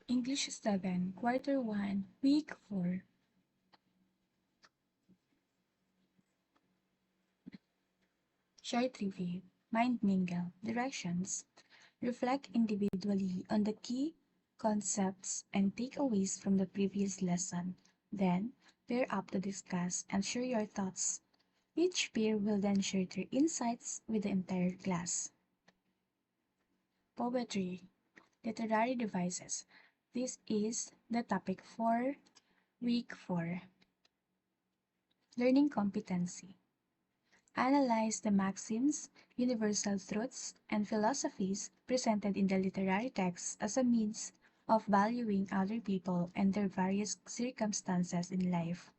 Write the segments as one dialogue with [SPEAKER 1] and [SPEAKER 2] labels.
[SPEAKER 1] English 7, Quarter 1, Week 4. Short review. Mind mingle. Directions. Reflect individually on the key concepts and takeaways from the previous lesson. Then, pair up to discuss and share your thoughts. Each pair will then share their insights with the entire class. Poetry. Literary devices. This is the topic for week 4. Learning competency. Analyze the maxims, universal truths, and philosophies presented in the literary text as a means of valuing other people and their various circumstances in life.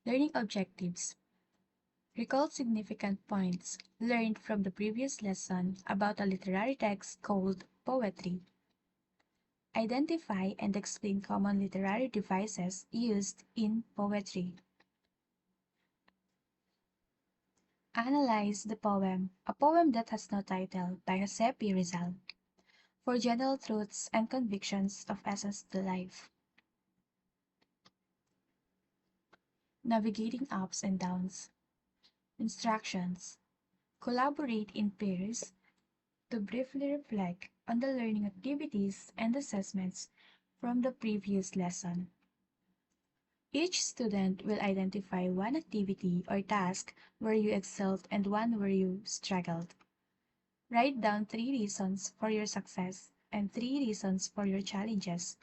[SPEAKER 1] Learning objectives. Recall significant points learned from the previous lesson about a literary text called poetry. Identify and explain common literary devices used in poetry. Analyze the poem, a poem that has no title, by Jose P. Rizal, for general truths and convictions of essence to life. Navigating ups and downs. Instructions. Collaborate in pairs to briefly reflect on the learning activities and assessments from the previous lesson. Each student will identify one activity or task where you excelled and one where you struggled. Write down 3 reasons for your success and 3 reasons for your challenges.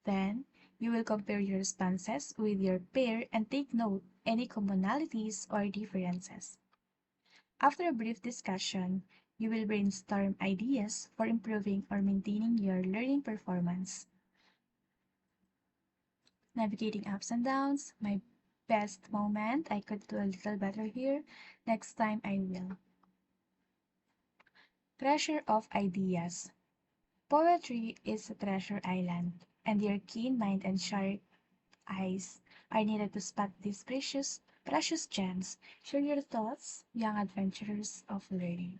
[SPEAKER 1] Then, you will compare your responses with your pair and take note any commonalities or differences. After a brief discussion, you will brainstorm ideas for improving or maintaining your learning performance. Navigating ups and downs, my best moment. I could do a little better here. Next time I will. Treasure of ideas. Poetry is a treasure island, and your keen mind and sharp eyes are needed to spot these precious gems. Share your thoughts, young adventurers of learning.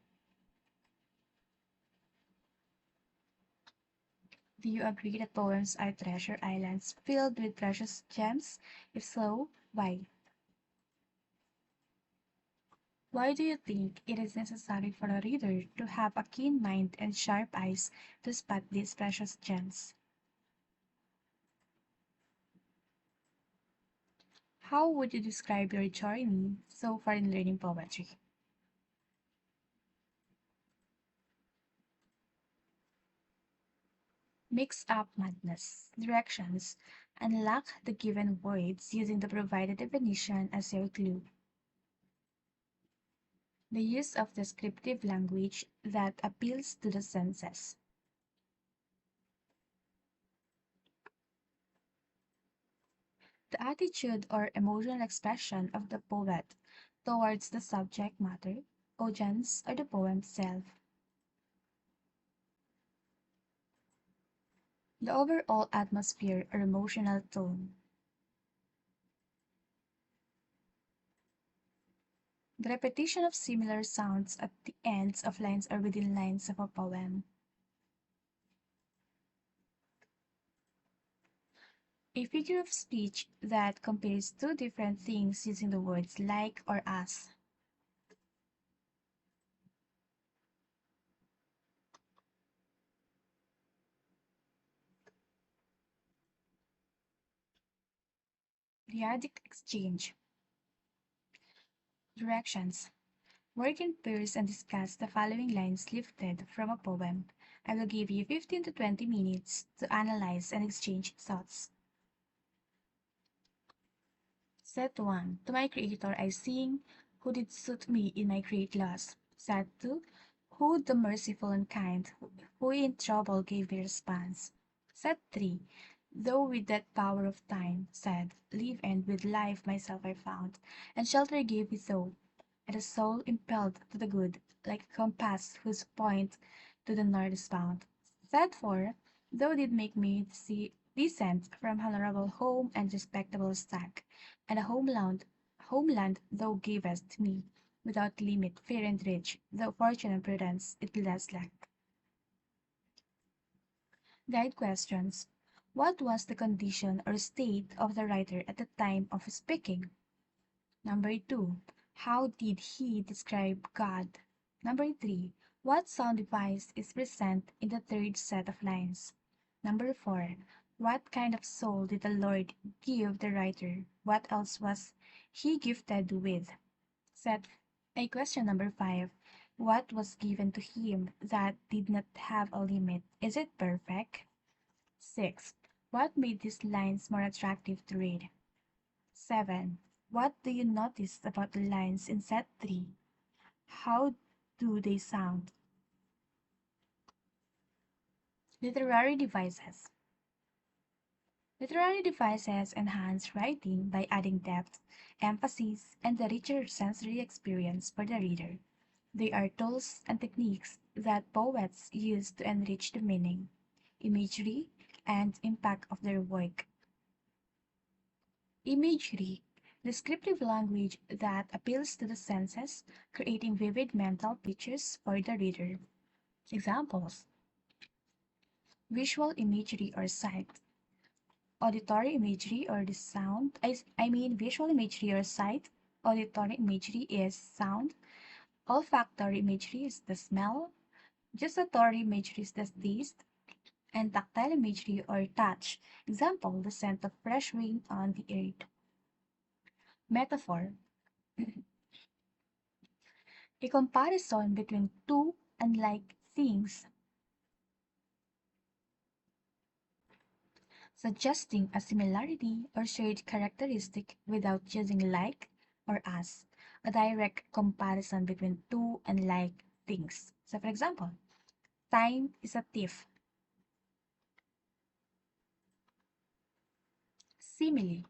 [SPEAKER 1] Do you agree that poems are treasure islands filled with precious gems? If so, why? Why do you think it is necessary for a reader to have a keen mind and sharp eyes to spot these precious gems? How would you describe your journey so far in learning poetry? Mix up madness. Directions. Unlock the given words using the provided definition as your clue. The use of descriptive language that appeals to the senses. The attitude or emotional expression of the poet towards the subject matter, audience, or the poem itself. The overall atmosphere or emotional tone. The repetition of similar sounds at the ends of lines or within lines of a poem. A figure of speech that compares two different things using the words like or as. Dyadic exchange. Directions. Work in pairs and discuss the following lines lifted from a poem. I will give you 15 to 20 minutes to analyze and exchange thoughts. Set 1. To my Creator I sing, who did suit me in my great loss. Set 2. Who the merciful and kind, who in trouble gave me response. Set 3. Though with that power of time, said, live and with life myself I found, and shelter gave me so, and a soul impelled to the good, like a compass whose point to the north is bound. Set 4. Thou did make me see descent from honorable home and respectable stock, and a homeland thou gavest me, without limit, fair and rich, though fortune and prudence it less lack. Guide questions. What was the condition or state of the writer at the time of speaking? Number 2. How did he describe God? Number 3. What sound device is present in the third set of lines? Number 4. What kind of soul did the Lord give the writer? What else was he gifted with? Set a question number 5. What was given to him that did not have a limit? Is it perfect? 6. What made these lines more attractive to read? 7. What do you notice about the lines in set 3? How do they sound? Literary devices. Literary devices enhance writing by adding depth, emphasis, and a richer sensory experience for the reader. They are tools and techniques that poets use to enrich the meaning, imagery, and impact of their work. Imagery, descriptive language that appeals to the senses, creating vivid mental pictures for the reader. Examples: visual imagery or sight, auditory imagery or the sound. Visual imagery or sight, auditory imagery is sound, olfactory imagery is the smell, gustatory imagery is the taste, and tactile imagery or touch. Example, the scent of fresh rain on the earth. Metaphor, a comparison between two unlike things, suggesting a similarity or shared characteristic without using like or as, a direct comparison between two unlike things. So for example, time is a thief. Simile,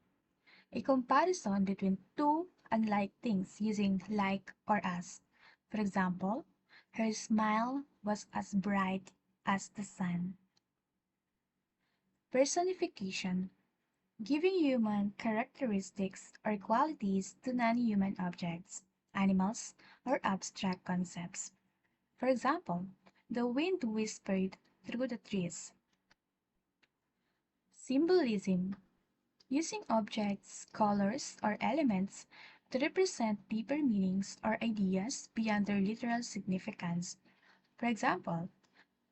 [SPEAKER 1] a comparison between two unlike things using like or as. For example, her smile was as bright as the sun. Personification, giving human characteristics or qualities to non-human objects, animals, or abstract concepts. For example, the wind whispered through the trees. Symbolism, using objects, colors, or elements to represent deeper meanings or ideas beyond their literal significance. For example,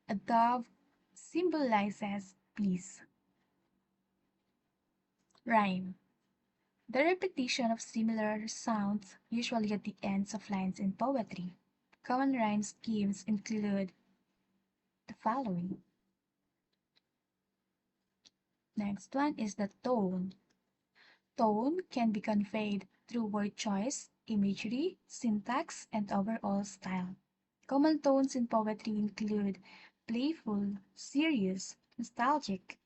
[SPEAKER 1] a dove symbolizes peace. Rhyme, the repetition of similar sounds, usually at the ends of lines in poetry. Common rhyme schemes include the following. Next one is the tone. Tone can be conveyed through word choice, imagery, syntax, and overall style. Common tones in poetry include playful, serious, nostalgic,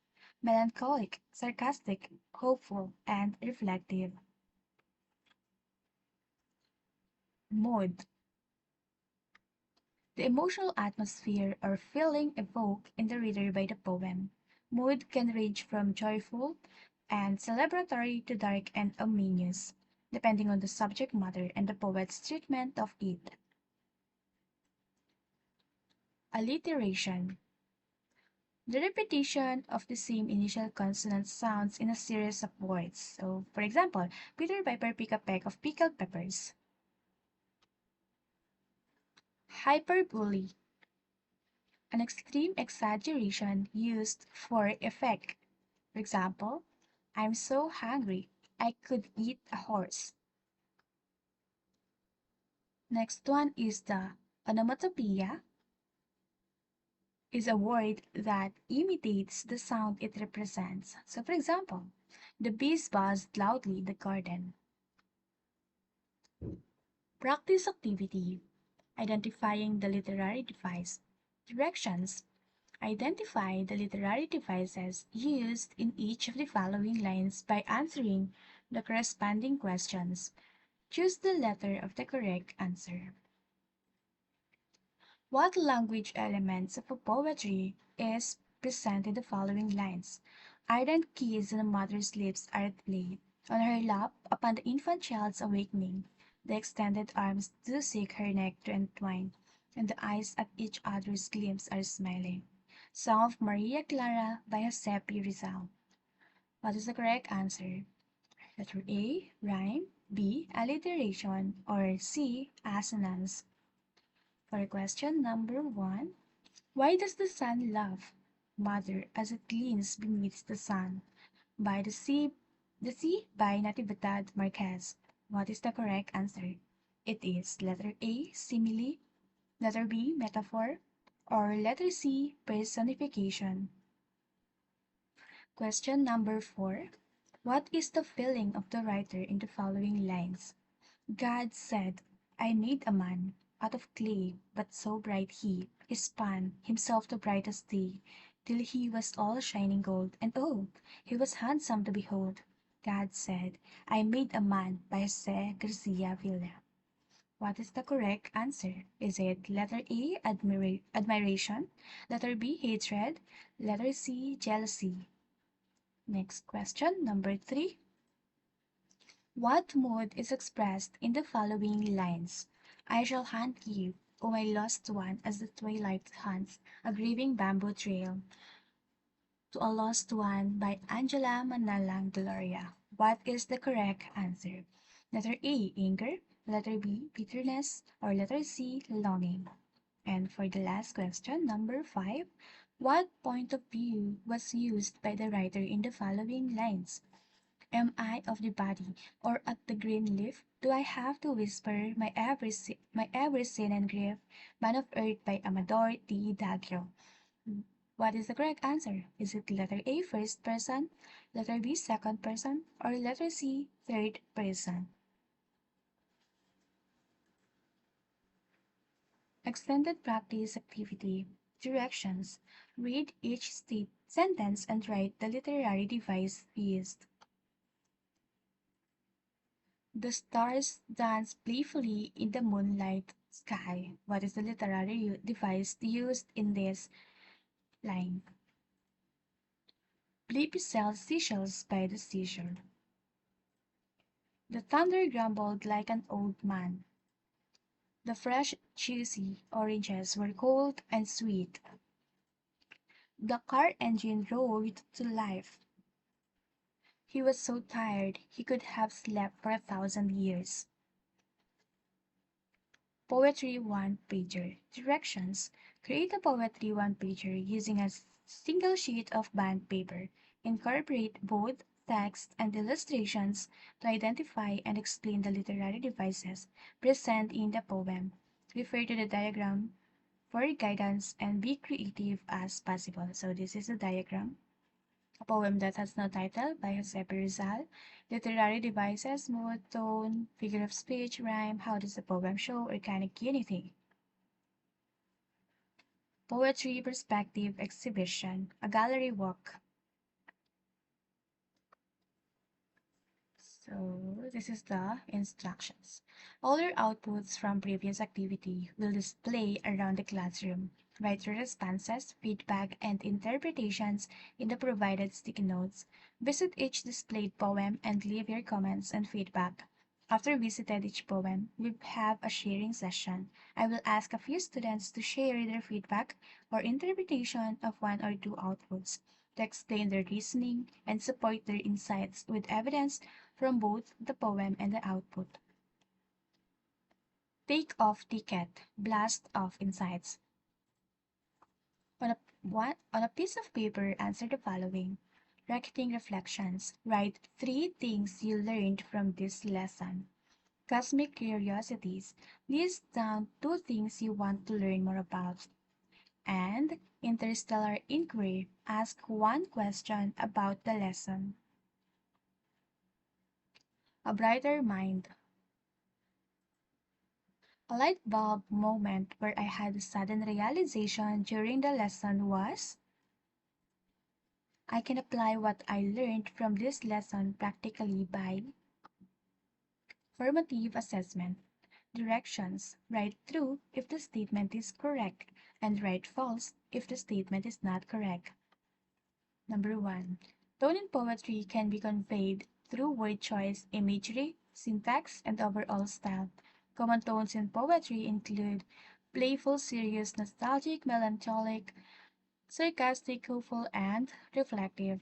[SPEAKER 1] melancholic, sarcastic, hopeful, and reflective. Mood, the emotional atmosphere or feeling evoked in the reader by the poem. Mood can range from joyful and celebratory to dark and ominous, depending on the subject matter and the poet's treatment of it. Alliteration, the repetition of the same initial consonant sounds in a series of words. So, for example, Peter Piper picked a peck of pickled peppers. Hyperbole, an extreme exaggeration used for effect. For example, I'm so hungry, I could eat a horse. Next one is the onomatopoeia, is a word that imitates the sound it represents. So for example, the bees buzzed loudly in the garden. Practice activity, identifying the literary device. Directions, identify the literary devices used in each of the following lines by answering the corresponding questions. Choose the letter of the correct answer. What language elements of a poetry is present in the following lines? Ardent kisses on a mother's lips are laid on her lap upon the infant child's awakening. The extended arms do seek her neck to entwine, and the eyes at each other's glimpse are smiling. Song of Maria Clara by Giuseppe Rizal. What is the correct answer? Letter A, rhyme, B, alliteration, or C, assonance. For question number 1, why does the sun love mother as it gleams beneath the sun? By the Sea by Natividad Marquez. What is the correct answer? It is letter A, simile, letter B, metaphor, or letter C, personification. Question number 4. What is the feeling of the writer in the following lines? God said, I made a man out of clay, but so bright he spun himself the brightest day, till he was all shining gold, and oh, he was handsome to behold. God said, I made a man by Jose Garcia Villa. What is the correct answer? Is it letter A, admiration, letter B, hatred, letter C, jealousy? Next question, number 3. What mood is expressed in the following lines? I shall hunt you, O my lost one, as the twilight hunts a grieving bamboo trail. To a Lost One by Angela Manalang Gloria. What is the correct answer? Letter A, anger, letter B, bitterness, or letter C, longing? And for the last question, number 5, what point of view was used by the writer in the following lines? Am I of the body, or at the green leaf? Do I have to whisper my every sin and grief? Man of Earth by Amador D. Daggio. What is the correct answer? Is it letter A, first person, letter B, second person, or letter C, third person? Extended practice activity. Directions. Read each sentence and write the literary device used. The stars dance playfully in the moonlight sky. What is the literary device used in this line? Bleepy sells seashells by the seashore. The thunder grumbled like an old man. The fresh, juicy oranges were cold and sweet. The car engine roared to life. He was so tired he could have slept for 1,000 years. Poetry one-pager. Directions. Create a poetry one-pager using a single sheet of bond paper. Incorporate both text and illustrations to identify and explain the literary devices present in the poem. Refer to the diagram for guidance and be creative as possible. So this is the diagram. A poem that has no title by Giuseppe Rizal. Literary devices, mood, tone, figure of speech, rhyme. How does the poem show organic unity? Poetry perspective exhibition. A gallery walk. So this is the instructions. All your outputs from previous activity will display around the classroom. Write your responses, feedback, and interpretations in the provided sticky notes. Visit each displayed poem and leave your comments and feedback. After visited each poem, we have a sharing session. I will ask a few students to share their feedback or interpretation of one or two outputs, to explain their reasoning and support their insights with evidence from both the poem and the output. Take off ticket, blast off insights. On a piece of paper, answer the following. Writing reflections. Write 3 things you learned from this lesson. Cosmic curiosities. List down 2 things you want to learn more about. And interstellar inquiry. Ask 1 question about the lesson. A brighter mind. A light bulb moment where I had a sudden realization during the lesson was, I can apply what I learned from this lesson practically by formative assessment. Directions. Write true if the statement is correct and write false if the statement is not correct. Number 1. Tone in poetry can be conveyed through word choice, imagery, syntax, and overall style. Common tones in poetry include playful, serious, nostalgic, melancholic, sarcastic, hopeful, and reflective.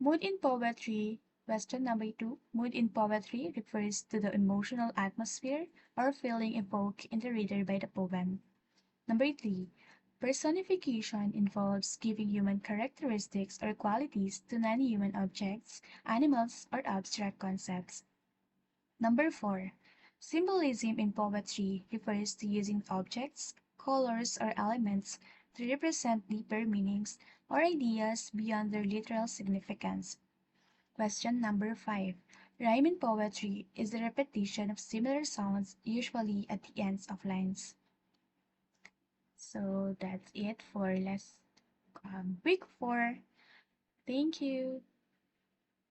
[SPEAKER 1] Mood in poetry. Question number 2. Mood in poetry refers to the emotional atmosphere or feeling evoked in the reader by the poem. Number 3. Personification involves giving human characteristics or qualities to non-human objects, animals, or abstract concepts. Number 4. Symbolism in poetry refers to using objects, colors, or elements to represent deeper meanings or ideas beyond their literal significance. Question number 5. Rhyme in poetry is the repetition of similar sounds, usually at the ends of lines. So that's it for week 4. Thank you.